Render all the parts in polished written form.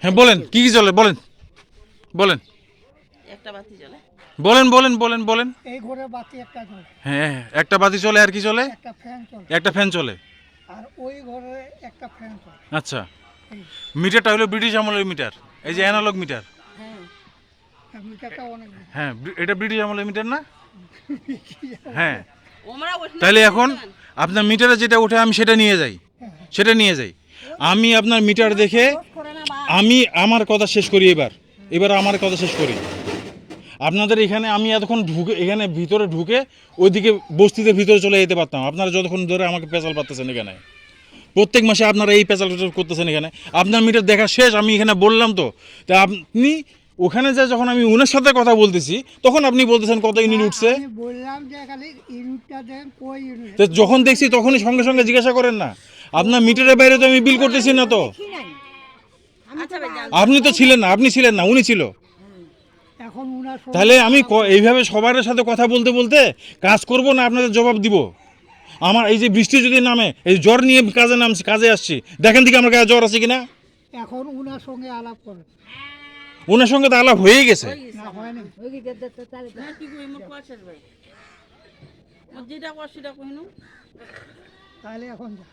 হ্যাঁ বলেন কি কি চলে বলেন বলেন একটা বাতি জ্বলে বলেন বলেন বলেন বলেন এই ঘরে বাতি একটা জ্বলে, হ্যাঁ একটা বাতি চলে আর কি চলে একটা ফ্যান চলে, একটা ফ্যান চলে আর ওই ঘরে একটা ফ্যান চলে। আচ্ছা এই মিটারটা হলো ব্রিটিশ আমলের মিটার এই যে অ্যানালগ মিটার হ্যাঁ মিটারটা অনেক বড়। হ্যাঁ এটা ব্রিটিশ আমলের মিটার না হ্যাঁ ওমরা ওঠে তাহলে এখন আপনার মিটারে যেটা ওঠে আমি সেটা নিয়ে যাই সেটা নিয়ে যাই আমি আপনার মিটার দেখে আমি আমার কথা শেষ করি এবার আমার কথা শেষ করি আপনাদের এখানে আমি এতক্ষণ ঢুকে এখানে ভিতরে ঢুকে ওইদিকে বস্তিতে ভিতরে চলে যেতে পারতাম আপনারা যতক্ষণ ধরে আমাকে পেঁচাল পাচ্তেছেন এখানে প্রত্যেক মাসে আপনারা এই পেঁচাল করতেছেন এখানে আপনার মিটার দেখা শেষ আমি এখানে বললাম তো তা আপনি ওখানে যা যখন আমি ওনার সাথে কথা বলতেছি তখন আপনি বলতেছেন কত ইউনিট উঠছে আমি বললাম যে খালি ইউনিটটা দেন, কই ইউনিট? তো যখন দেখছি তখনই সঙ্গে সঙ্গে জিজ্ঞাসা করেন না আপনার মিটারের বাইরে তো আমি বিল করতেছি না তো আচ্ছা ভাই যান আপনি তো ছিলেন না আপনি ছিলেন না উনি ছিল এখন উনার সঙ্গে তাহলে আমি এইভাবে সবার সাথে কথা বলতে বলতে কাজ করব না আপনাদের জবাব দিব আমার এই যে বৃষ্টি যদি নামে এই জ্বর নিয়ে কাজে আসছি দেখেন দিকে আমার গায়ে জ্বর আছে কিনা এখন উনার সঙ্গে আলাপ করেন। ওনার সঙ্গে তো আলাপ হয়ে গেছে না হয়নি, হ্যাঁ কি কই মোর কোয়াশের ভাই মোর যেটা কোয়াশ সেটা কইনু তাহলে এখন যা।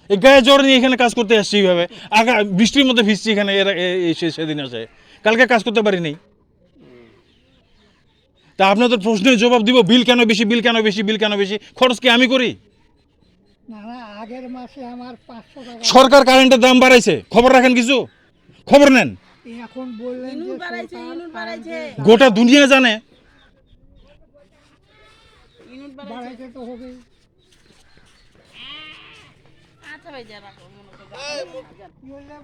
এই গায়ে জ্বর নিয়ে এখানে কাজ করতে আসছি এইভাবে বৃষ্টির মধ্যে ভিজছি এখানে সেদিন আসে কালকে কাজ করতে পারিনি তা আপনাদের প্রশ্নের জবাব দিব বিল কেন বেশি বিল কেন বেশি বিল কেন বেশি খরচ কি আমি করি না না, আগের মাসে আমার 500 টাকা, সরকার কারেন্টের দাম বাড়াইছে খবর রাখেন কিছু খবর নেন এখন বললেন যে ইউনিট বাড়াইছে সরকার ইউনিট বাড়াইছে গোটা দুনিয়া জানে ইউনিট বাড়াইছে বাড়াইতে তো হবেই। আচ্ছা ভাই যা রাখো মনে করো কি হইলে